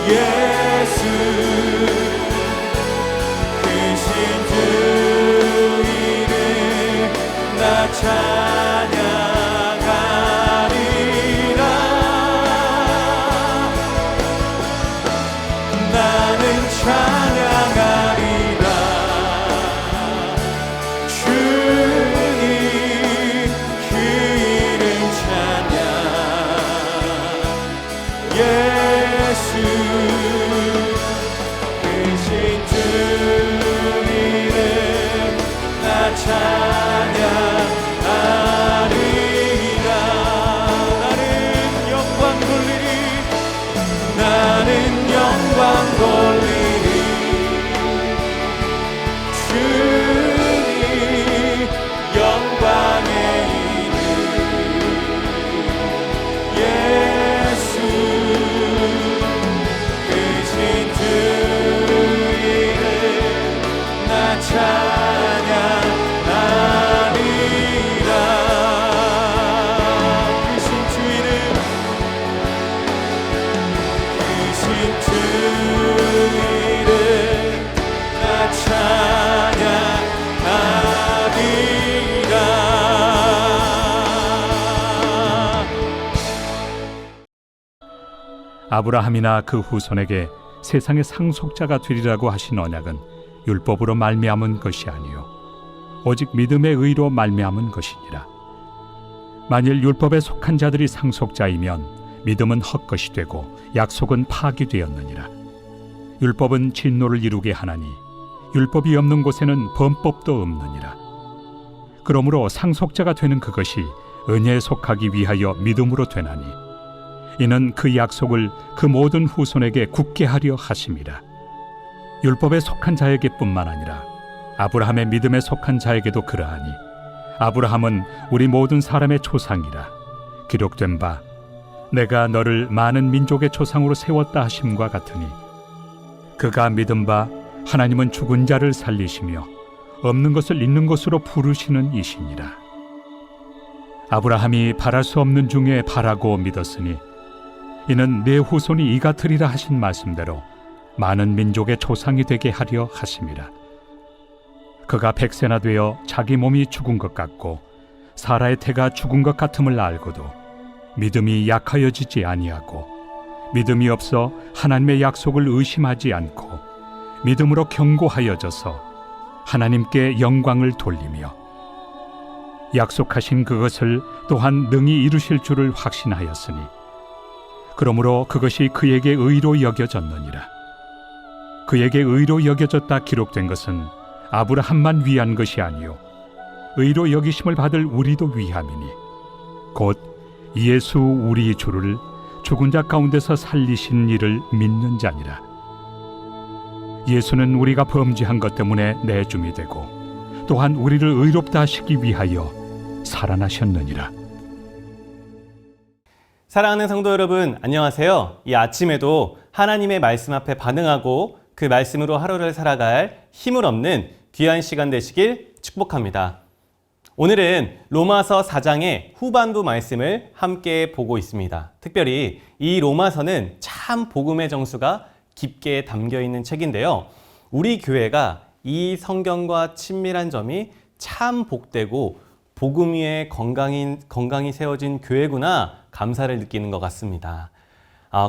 예수 크신 주 이름 나 찬양하리라. 나는 찬양하리라. 주님 그 이름 찬양. 예수 크신 주 이름 나 찬양하리라. 나는 영광 돌리리. 나는 영광 돌리리. 주님 영광의 이름. 예수 크신 주 이름 나 찬양하리라. 크신 주 이름 크신 주 이름 나 찬양하리라. 아브라함이나 그 후손에게 세상의 상속자가 되리라고 하신 언약은 율법으로 말미암은 것이 아니요 오직 믿음의 의로 말미암은 것이니라. 만일 율법에 속한 자들이 상속자이면 믿음은 헛것이 되고 약속은 파기되었느니라. 율법은 진노를 이루게 하나니 율법이 없는 곳에는 범법도 없느니라. 그러므로 상속자가 되는 그것이 은혜에 속하기 위하여 믿음으로 되나니 이는 그 약속을 그 모든 후손에게 굳게 하려 하심이라. 율법에 속한 자에게 뿐만 아니라 아브라함의 믿음에 속한 자에게도 그러하니 아브라함은 우리 모든 사람의 조상이라. 기록된 바 내가 너를 많은 민족의 조상으로 세웠다 하심과 같으니 그가 믿은 바 하나님은 죽은 자를 살리시며 없는 것을 있는 것으로 부르시는 이시니라. 아브라함이 바랄 수 없는 중에 바라고 믿었으니 이는 내 후손이 이 같으리라 하신 말씀대로 많은 민족의 조상이 되게 하려 하심이라. 그가 100세나 되어 자기 몸이 죽은 것 같고 사라의 태가 죽은 것 같음을 알고도 믿음이 약하여지지 아니하고 믿음이 없어 하나님의 약속을 의심하지 않고 믿음으로 견고하여져서 하나님께 영광을 돌리며 약속하신 그것을 또한 능히 이루실 줄을 확신하였으니 그러므로 그것이 그에게 의로 여겨졌느니라. 그에게 의로 여겨졌다 기록된 것은 아브라함만 위한 것이 아니요 의로 여기심을 받을 우리도 위함이니 곧 예수 우리 주를 죽은 자 가운데서 살리신 이를 믿는 자니라. 예수는 우리가 범죄한 것 때문에 내줌이 되고 또한 우리를 의롭다 하시기 위하여 살아나셨느니라. 사랑하는 성도 여러분, 안녕하세요. 이 아침에도 하나님의 말씀 앞에 반응하고 그 말씀으로 하루를 살아갈 힘을 얻는 귀한 시간 되시길 축복합니다. 오늘은 로마서 4장의 후반부 말씀을 함께 보고 있습니다. 특별히 이 로마서는 참 복음의 정수가 깊게 담겨 있는 책인데요. 우리 교회가 이 성경과 친밀한 점이 참 복되고 복음 위에 건강히 세워진 교회구나 감사를 느끼는 것 같습니다.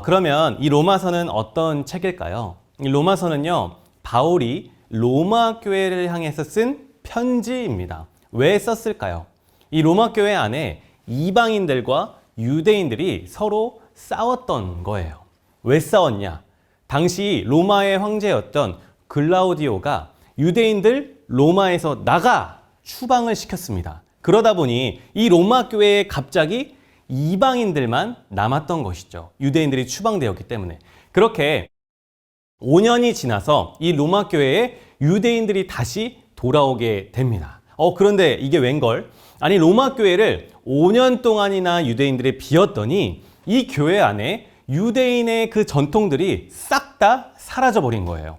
그러면 이 로마서는 어떤 책일까요? 이 로마서는요, 바울이 로마 교회를 향해서 쓴 편지입니다. 왜 썼을까요? 이 로마 교회 안에 이방인들과 유대인들이 서로 싸웠던 거예요. 왜 싸웠냐? 당시 로마의 황제였던 글라우디오가 유대인들 로마에서 나가! 추방을 시켰습니다. 그러다 보니 이 로마 교회에 갑자기 이방인들만 남았던 것이죠. 유대인들이 추방되었기 때문에. 그렇게 5년이 지나서 이 로마 교회에 유대인들이 다시 돌아오게 됩니다. 그런데 이게 웬걸? 아니, 로마 교회를 5년 동안이나 유대인들이 비웠더니 이 교회 안에 유대인의 그 전통들이 싹 다 사라져버린 거예요.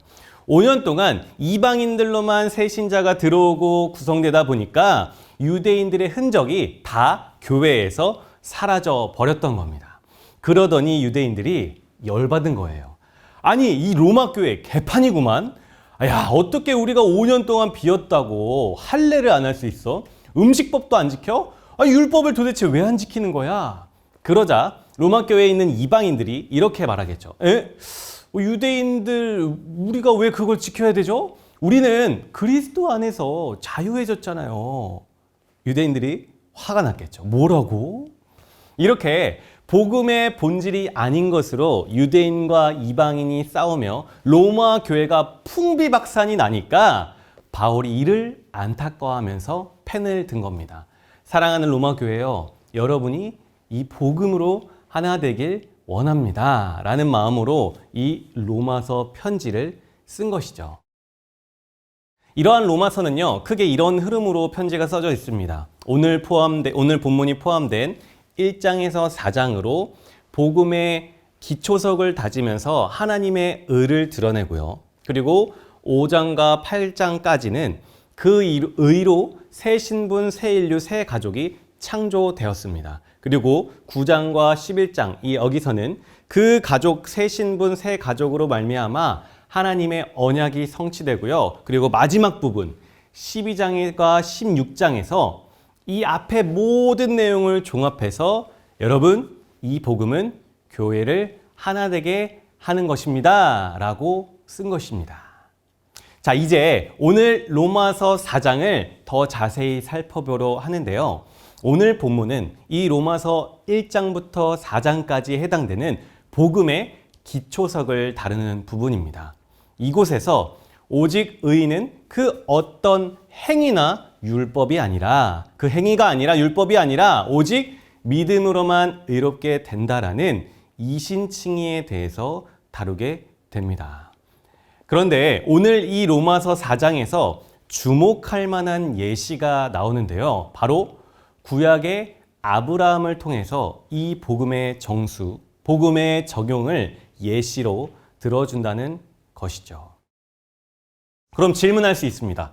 5년 동안 이방인들로만 새 신자가 들어오고 구성되다 보니까 유대인들의 흔적이 다 교회에서 사라져 버렸던 겁니다. 그러더니 유대인들이 열받은 거예요. 아니, 이 로마 교회 개판이구만. 야, 어떻게 우리가 5년 동안 비었다고 할례를 안 할 수 있어? 음식법도 안 지켜? 율법을 도대체 왜 안 지키는 거야? 그러자 로마 교회에 있는 이방인들이 이렇게 말하겠죠. 유대인들 우리가 왜 그걸 지켜야 되죠? 우리는 그리스도 안에서 자유해졌잖아요. 유대인들이 화가 났겠죠. 뭐라고? 이렇게 복음의 본질이 아닌 것으로 유대인과 이방인이 싸우며 로마 교회가 풍비박산이 나니까 바울이 이를 안타까워하면서 펜을 든 겁니다. 사랑하는 로마 교회요, 여러분이 이 복음으로 하나 되길 원합니다 라는 마음으로 이 로마서 편지를 쓴 것이죠. 이러한 로마서는요, 크게 이런 흐름으로 편지가 써져 있습니다. 오늘 본문이 포함된 1장에서 4장으로 복음의 기초석을 다지면서 하나님의 의를 드러내고요. 그리고 5장과 8장까지는 그 의로 새 신분, 새 인류, 새 가족이 창조되었습니다. 그리고 9장과 11장, 여기서는 그 가족, 새 신분, 새 가족으로 말미암아 하나님의 언약이 성취되고요. 그리고 마지막 부분 12장과 16장에서 이 앞에 모든 내용을 종합해서 여러분, 이 복음은 교회를 하나 되게 하는 것입니다 라고 쓴 것입니다. 자, 이제 오늘 로마서 4장을 더 자세히 살펴보려 하는데요. 오늘 본문은 이 로마서 1장부터 4장까지 해당되는 복음의 기초석을 다루는 부분입니다. 이곳에서 오직 의인은 그 어떤 행위나 율법이 아니라, 그 행위가 아니라 율법이 아니라 오직 믿음으로만 의롭게 된다라는 이신칭의에 대해서 다루게 됩니다. 그런데 오늘 이 로마서 4장에서 주목할 만한 예시가 나오는데요. 바로 구약의 아브라함을 통해서 이 복음의 정수, 복음의 적용을 예시로 들어준다는 것이죠. 그럼 질문할 수 있습니다.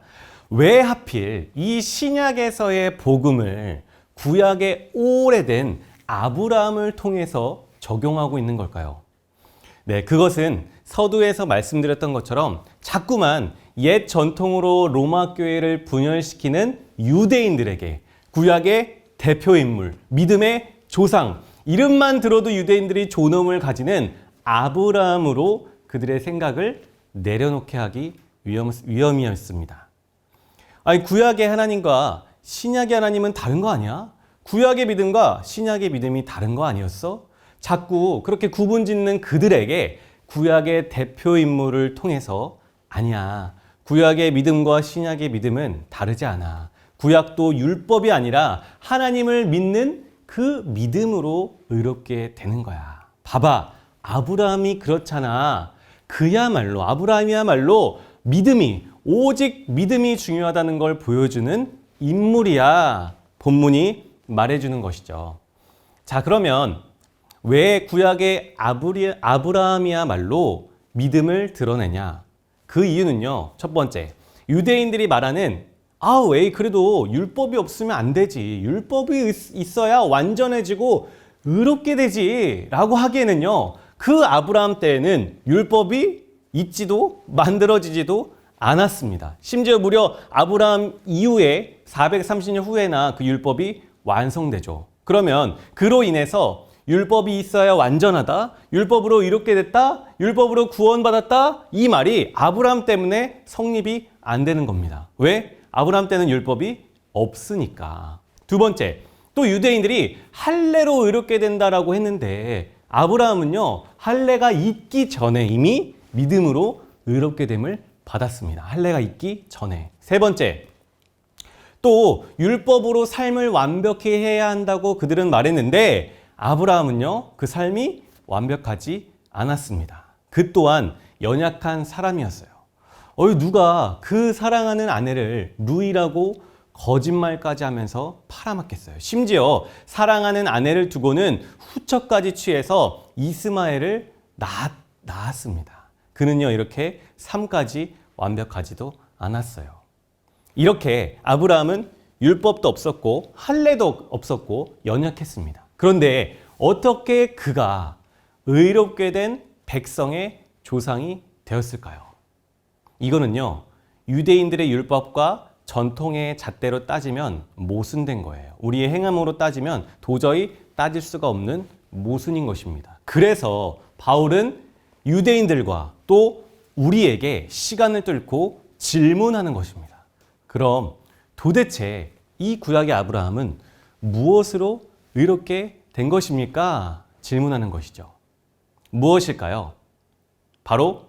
왜 하필 이 신약에서의 복음을 구약의 오래된 아브라함을 통해서 적용하고 있는 걸까요? 네, 그것은 서두에서 말씀드렸던 것처럼 자꾸만 옛 전통으로 로마 교회를 분열시키는 유대인들에게 구약의 대표인물, 믿음의 조상, 이름만 들어도 유대인들이 존엄을 가지는 아브라함으로 그들의 생각을 내려놓게 하기 위험이었습니다. 아니, 구약의 하나님과 신약의 하나님은 다른 거 아니야? 구약의 믿음과 신약의 믿음이 다른 거 아니었어? 자꾸 그렇게 구분 짓는 그들에게 구약의 대표 인물을 통해서 아니야, 구약의 믿음과 신약의 믿음은 다르지 않아. 구약도 율법이 아니라 하나님을 믿는 그 믿음으로 의롭게 되는 거야. 봐봐, 아브라함이 그렇잖아. 아브라함이야말로 믿음이, 오직 믿음이 중요하다는 걸 보여주는 인물이야. 본문이 말해주는 것이죠. 자, 그러면 왜 구약의 아브라함이야말로 믿음을 드러내냐? 그 이유는요, 첫 번째, 유대인들이 말하는 그래도 율법이 없으면 안 되지. 율법이 있어야 완전해지고 의롭게 되지 라고 하기에는요, 그 아브라함 때에는 율법이 있지도 만들어지지도 않았습니다. 심지어 무려 아브라함 이후에 430년 후에나 그 율법이 완성되죠. 그러면 그로 인해서 율법이 있어야 완전하다, 율법으로 의롭게 됐다, 율법으로 구원받았다, 이 말이 아브라함 때문에 성립이 안 되는 겁니다. 왜? 아브라함 때는 율법이 없으니까. 두 번째, 또 유대인들이 할례로 의롭게 된다라고 했는데 아브라함은요, 할례가 있기 전에 이미 믿음으로 의롭게 됨을 받았습니다. 할례가 있기 전에. 세 번째, 또 율법으로 삶을 완벽히 해야 한다고 그들은 말했는데 아브라함은요, 그 삶이 완벽하지 않았습니다. 그 또한 연약한 사람이었어요. 누가 그 사랑하는 아내를 루이라고 거짓말까지 하면서 팔아먹겠어요. 심지어 사랑하는 아내를 두고는 후처까지 취해서 이스마엘을 낳았습니다. 그는요, 이렇게 삶까지 완벽하지도 않았어요. 이렇게 아브라함은 율법도 없었고 할례도 없었고 연약했습니다. 그런데 어떻게 그가 의롭게 된 백성의 조상이 되었을까요? 이거는요, 유대인들의 율법과 전통의 잣대로 따지면 모순된 거예요. 우리의 행함으로 따지면 도저히 따질 수가 없는 모순인 것입니다. 그래서 바울은 유대인들과 또 우리에게 시간을 뚫고 질문하는 것입니다. 그럼 도대체 이 구약의 아브라함은 무엇으로 의롭게 된 것입니까? 질문하는 것이죠. 무엇일까요? 바로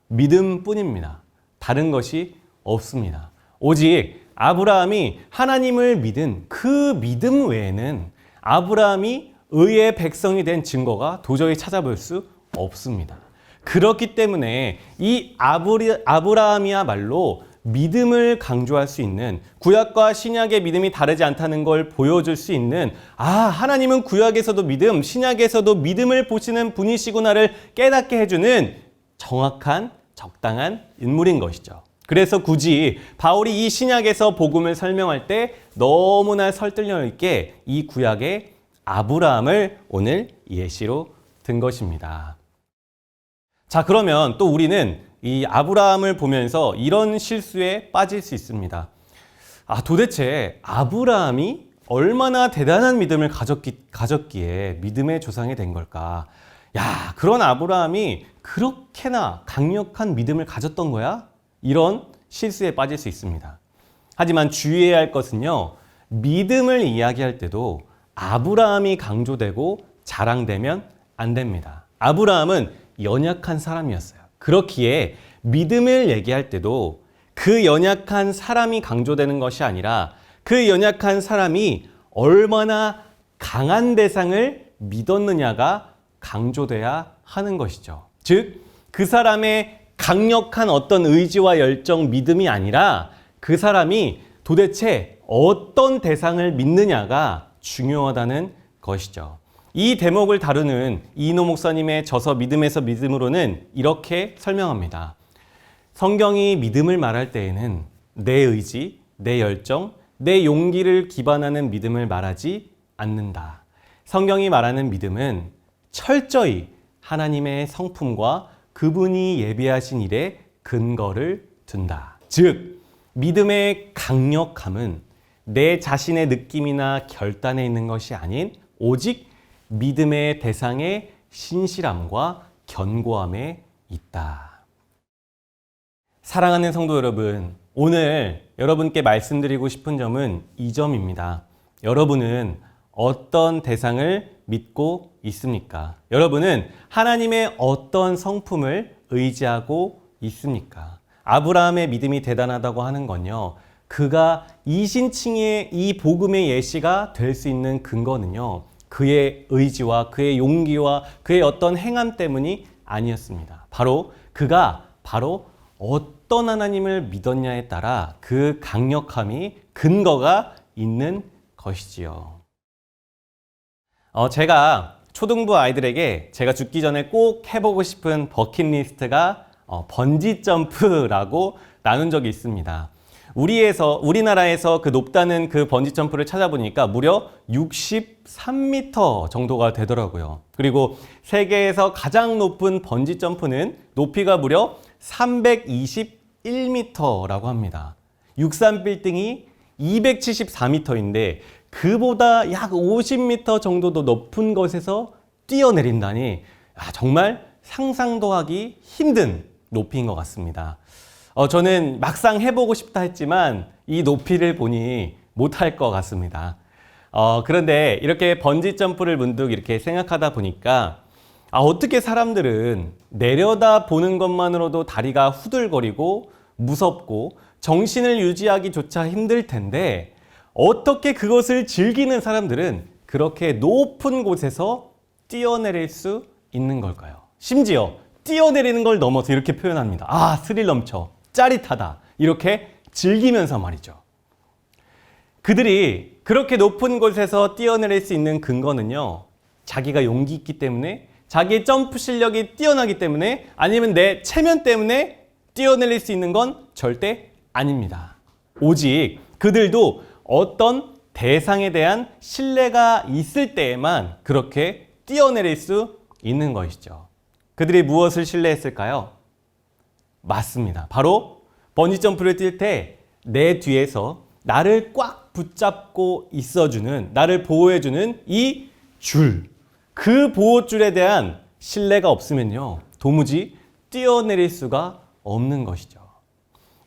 믿음뿐입니다. 다른 것이 없습니다. 오직 아브라함이 하나님을 믿은 그 믿음 외에는 아브라함이 의의 백성이 된 증거가 도저히 찾아볼 수 없습니다. 그렇기 때문에 이 아브라함이야말로 믿음을 강조할 수 있는, 구약과 신약의 믿음이 다르지 않다는 걸 보여줄 수 있는, 하나님은 구약에서도 믿음, 신약에서도 믿음을 보시는 분이시구나를 깨닫게 해주는 정확한, 적당한 인물인 것이죠. 그래서 굳이 바울이 이 신약에서 복음을 설명할 때 너무나 설득력 있게 이 구약의 아브라함을 오늘 예시로 든 것입니다. 자, 그러면 또 우리는 이 아브라함을 보면서 이런 실수에 빠질 수 있습니다. 도대체 아브라함이 얼마나 대단한 믿음을 가졌기에 믿음의 조상이 된 걸까? 그런 아브라함이 그렇게나 강력한 믿음을 가졌던 거야? 이런 실수에 빠질 수 있습니다. 하지만 주의해야 할 것은요, 믿음을 이야기할 때도 아브라함이 강조되고 자랑되면 안 됩니다. 아브라함은 연약한 사람이었어요. 그렇기에 믿음을 얘기할 때도 그 연약한 사람이 강조되는 것이 아니라 그 연약한 사람이 얼마나 강한 대상을 믿었느냐가 강조돼야 하는 것이죠. 즉, 그 사람의 강력한 어떤 의지와 열정, 믿음이 아니라 그 사람이 도대체 어떤 대상을 믿느냐가 중요하다는 것이죠. 이 대목을 다루는 이인호 목사님의 저서 믿음에서 믿음으로는 이렇게 설명합니다. 성경이 믿음을 말할 때에는 내 의지, 내 열정, 내 용기를 기반하는 믿음을 말하지 않는다. 성경이 말하는 믿음은 철저히 하나님의 성품과 그분이 예비하신 일에 근거를 둔다. 즉, 믿음의 강력함은 내 자신의 느낌이나 결단에 있는 것이 아닌 오직 믿음의 대상의 신실함과 견고함에 있다. 사랑하는 성도 여러분, 오늘 여러분께 말씀드리고 싶은 점은 이 점입니다. 여러분은 어떤 대상을 믿고 있습니까? 여러분은 하나님의 어떤 성품을 의지하고 있습니까? 아브라함의 믿음이 대단하다고 하는 건요, 그가 이신칭의 이 복음의 예시가 될 수 있는 근거는요, 그의 의지와 그의 용기와 그의 어떤 행함 때문이 아니었습니다. 그가 어떤 하나님을 믿었냐에 따라 그 강력함이 근거가 있는 것이지요. 제가 초등부 아이들에게 제가 죽기 전에 꼭 해보고 싶은 버킷리스트가 번지 점프라고 나눈 적이 있습니다. 우리나라에서 그 높다는 그 번지 점프를 찾아보니까 무려 63m 정도가 되더라고요. 그리고 세계에서 가장 높은 번지 점프는 높이가 무려 321m라고 합니다. 63빌딩이 274m인데 그보다 약 50m 정도도 높은 곳에서 뛰어내린다니 정말 상상도 하기 힘든 높이인 것 같습니다. 저는 막상 해보고 싶다 했지만 이 높이를 보니 못할 것 같습니다. 그런데 이렇게 번지 점프를 문득 이렇게 생각하다 보니까 어떻게 사람들은 내려다 보는 것만으로도 다리가 후들거리고 무섭고 정신을 유지하기조차 힘들 텐데 어떻게 그것을 즐기는 사람들은 그렇게 높은 곳에서 뛰어내릴 수 있는 걸까요? 심지어 뛰어내리는 걸 넘어서 이렇게 표현합니다. 스릴 넘쳐, 짜릿하다, 이렇게 즐기면서 말이죠. 그들이 그렇게 높은 곳에서 뛰어내릴 수 있는 근거는요, 자기가 용기 있기 때문에, 자기의 점프 실력이 뛰어나기 때문에, 아니면 내 체면 때문에 뛰어내릴 수 있는 건 절대 아닙니다. 오직 그들도 어떤 대상에 대한 신뢰가 있을 때에만 그렇게 뛰어내릴 수 있는 것이죠. 그들이 무엇을 신뢰했을까요? 맞습니다. 바로 번지점프를 뛸 때 내 뒤에서 나를 꽉 붙잡고 있어주는, 나를 보호해주는 이 줄, 그 보호줄에 대한 신뢰가 없으면요, 도무지 뛰어내릴 수가 없는 것이죠.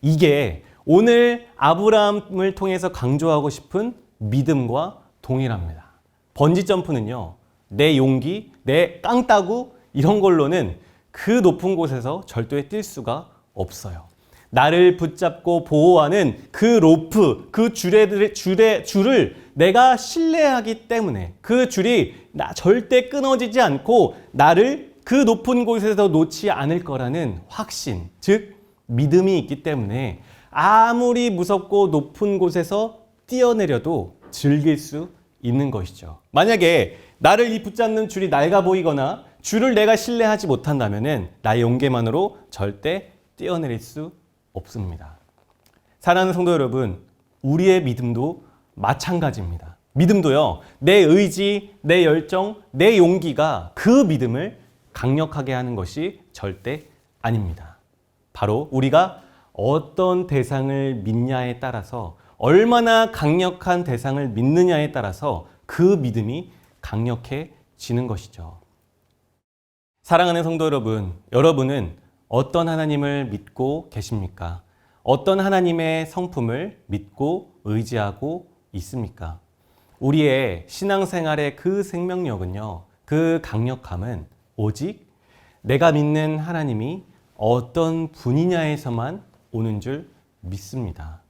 이게 오늘 아브라함을 통해서 강조하고 싶은 믿음과 동일합니다. 번지점프는요, 내 용기, 내 깡따구 이런 걸로는 그 높은 곳에서 절대 뛸 수가 없어요. 나를 붙잡고 보호하는 그 로프, 그 줄을 내가 신뢰하기 때문에 그 줄이 절대 끊어지지 않고 나를 그 높은 곳에서 놓지 않을 거라는 확신, 즉 믿음이 있기 때문에 아무리 무섭고 높은 곳에서 뛰어내려도 즐길 수 있는 것이죠. 만약에 나를 이 붙잡는 줄이 낡아 보이거나 줄을 내가 신뢰하지 못한다면 나의 용기만으로 절대 뛰어내릴 수 없습니다. 사랑하는 성도 여러분, 우리의 믿음도 마찬가지입니다. 믿음도요, 내 의지, 내 열정, 내 용기가 그 믿음을 강력하게 하는 것이 절대 아닙니다. 바로 우리가 어떤 대상을 믿냐에 따라서, 얼마나 강력한 대상을 믿느냐에 따라서 그 믿음이 강력해지는 것이죠. 사랑하는 성도 여러분, 여러분은 어떤 하나님을 믿고 계십니까? 어떤 하나님의 성품을 믿고 의지하고 있습니까? 우리의 신앙생활의 그 생명력은요, 그 강력함은 오직 내가 믿는 하나님이 어떤 분이냐에서만 오는 줄 믿습니다.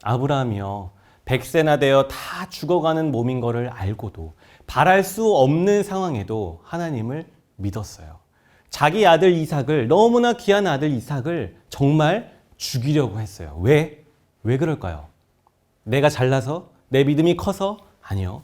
아브라함이요, 100세나 되어 다 죽어가는 몸인 것을 알고도 바랄 수 없는 상황에도 하나님을 믿었어요. 자기 아들 이삭을, 너무나 귀한 아들 이삭을 정말 죽이려고 했어요. 왜? 왜 그럴까요? 내가 잘나서? 내 믿음이 커서? 아니요.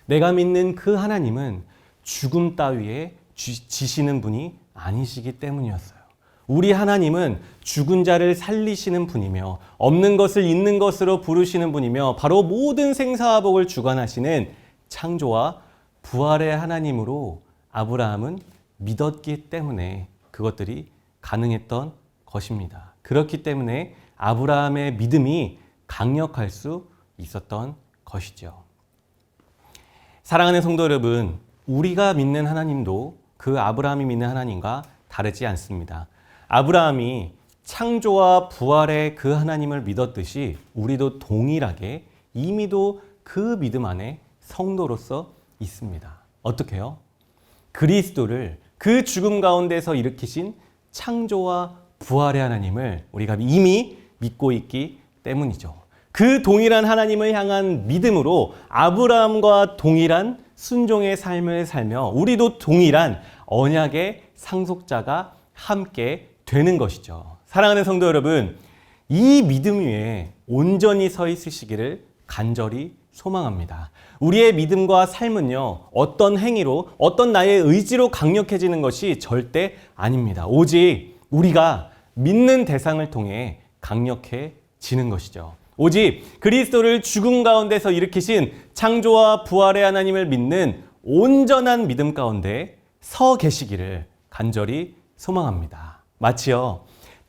내가 믿는 그 하나님은 죽음 따위에 지시는 분이 아니시기 때문이었어요. 우리 하나님은 죽은 자를 살리시는 분이며 없는 것을 있는 것으로 부르시는 분이며 바로 모든 생사화복을 주관하시는 창조와 부활의 하나님으로 아브라함은 믿었기 때문에 그것들이 가능했던 것입니다. 그렇기 때문에 아브라함의 믿음이 강력할 수 있었던 것이죠. 사랑하는 성도 여러분, 우리가 믿는 하나님도 그 아브라함이 믿는 하나님과 다르지 않습니다. 아브라함이 창조와 부활의 그 하나님을 믿었듯이 우리도 동일하게 이미도 그 믿음 안에 성도로서 있습니다. 어떻게 해요? 그리스도를 그 죽음 가운데서 일으키신 창조와 부활의 하나님을 우리가 이미 믿고 있기 때문이죠. 그 동일한 하나님을 향한 믿음으로 아브라함과 동일한 순종의 삶을 살며 우리도 동일한 언약의 상속자가 함께 되는 것이죠. 사랑하는 성도 여러분, 이 믿음 위에 온전히 서 있으시기를 간절히 소망합니다. 우리의 믿음과 삶은요, 어떤 행위로, 어떤 나의 의지로 강력해지는 것이 절대 아닙니다. 오직 우리가 믿는 대상을 통해 강력해지는 것이죠. 오직 그리스도를 죽음 가운데서 일으키신 창조와 부활의 하나님을 믿는 온전한 믿음 가운데 서 계시기를 간절히 소망합니다. 마치요,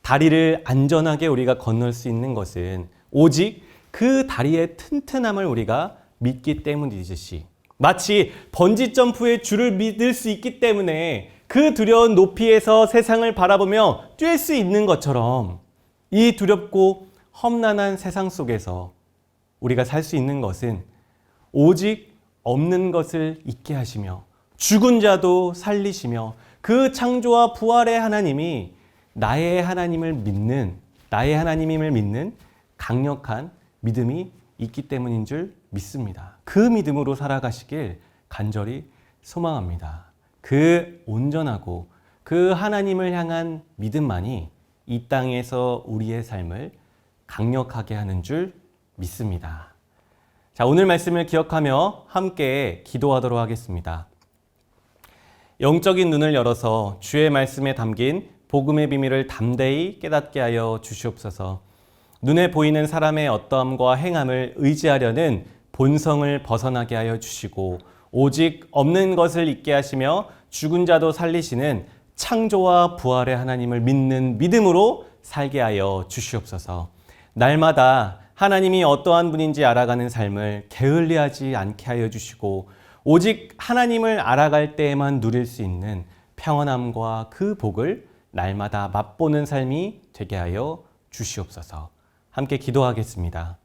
다리를 안전하게 우리가 건널 수 있는 것은 오직 그 다리의 튼튼함을 우리가 믿기 때문이듯이, 마치 번지점프의 줄을 믿을 수 있기 때문에 그 두려운 높이에서 세상을 바라보며 뛸 수 있는 것처럼 이 두렵고 험난한 세상 속에서 우리가 살 수 있는 것은 오직 없는 것을 있게 하시며 죽은 자도 살리시며 그 창조와 부활의 하나님이 나의 하나님을 믿는 강력한 믿음이 있기 때문인 줄 믿습니다. 그 믿음으로 살아가시길 간절히 소망합니다. 그 온전하고 그 하나님을 향한 믿음만이 이 땅에서 우리의 삶을 강력하게 하는 줄 믿습니다. 자, 오늘 말씀을 기억하며 함께 기도하도록 하겠습니다. 영적인 눈을 열어서 주의 말씀에 담긴 복음의 비밀을 담대히 깨닫게 하여 주시옵소서. 눈에 보이는 사람의 어떠함과 행함을 의지하려는 본성을 벗어나게 하여 주시고 오직 없는 것을 있게 하시며 죽은 자도 살리시는 창조와 부활의 하나님을 믿는 믿음으로 살게 하여 주시옵소서. 날마다 하나님이 어떠한 분인지 알아가는 삶을 게을리하지 않게 하여 주시고 오직 하나님을 알아갈 때에만 누릴 수 있는 평안함과 그 복을 날마다 맛보는 삶이 되게 하여 주시옵소서. 함께 기도하겠습니다.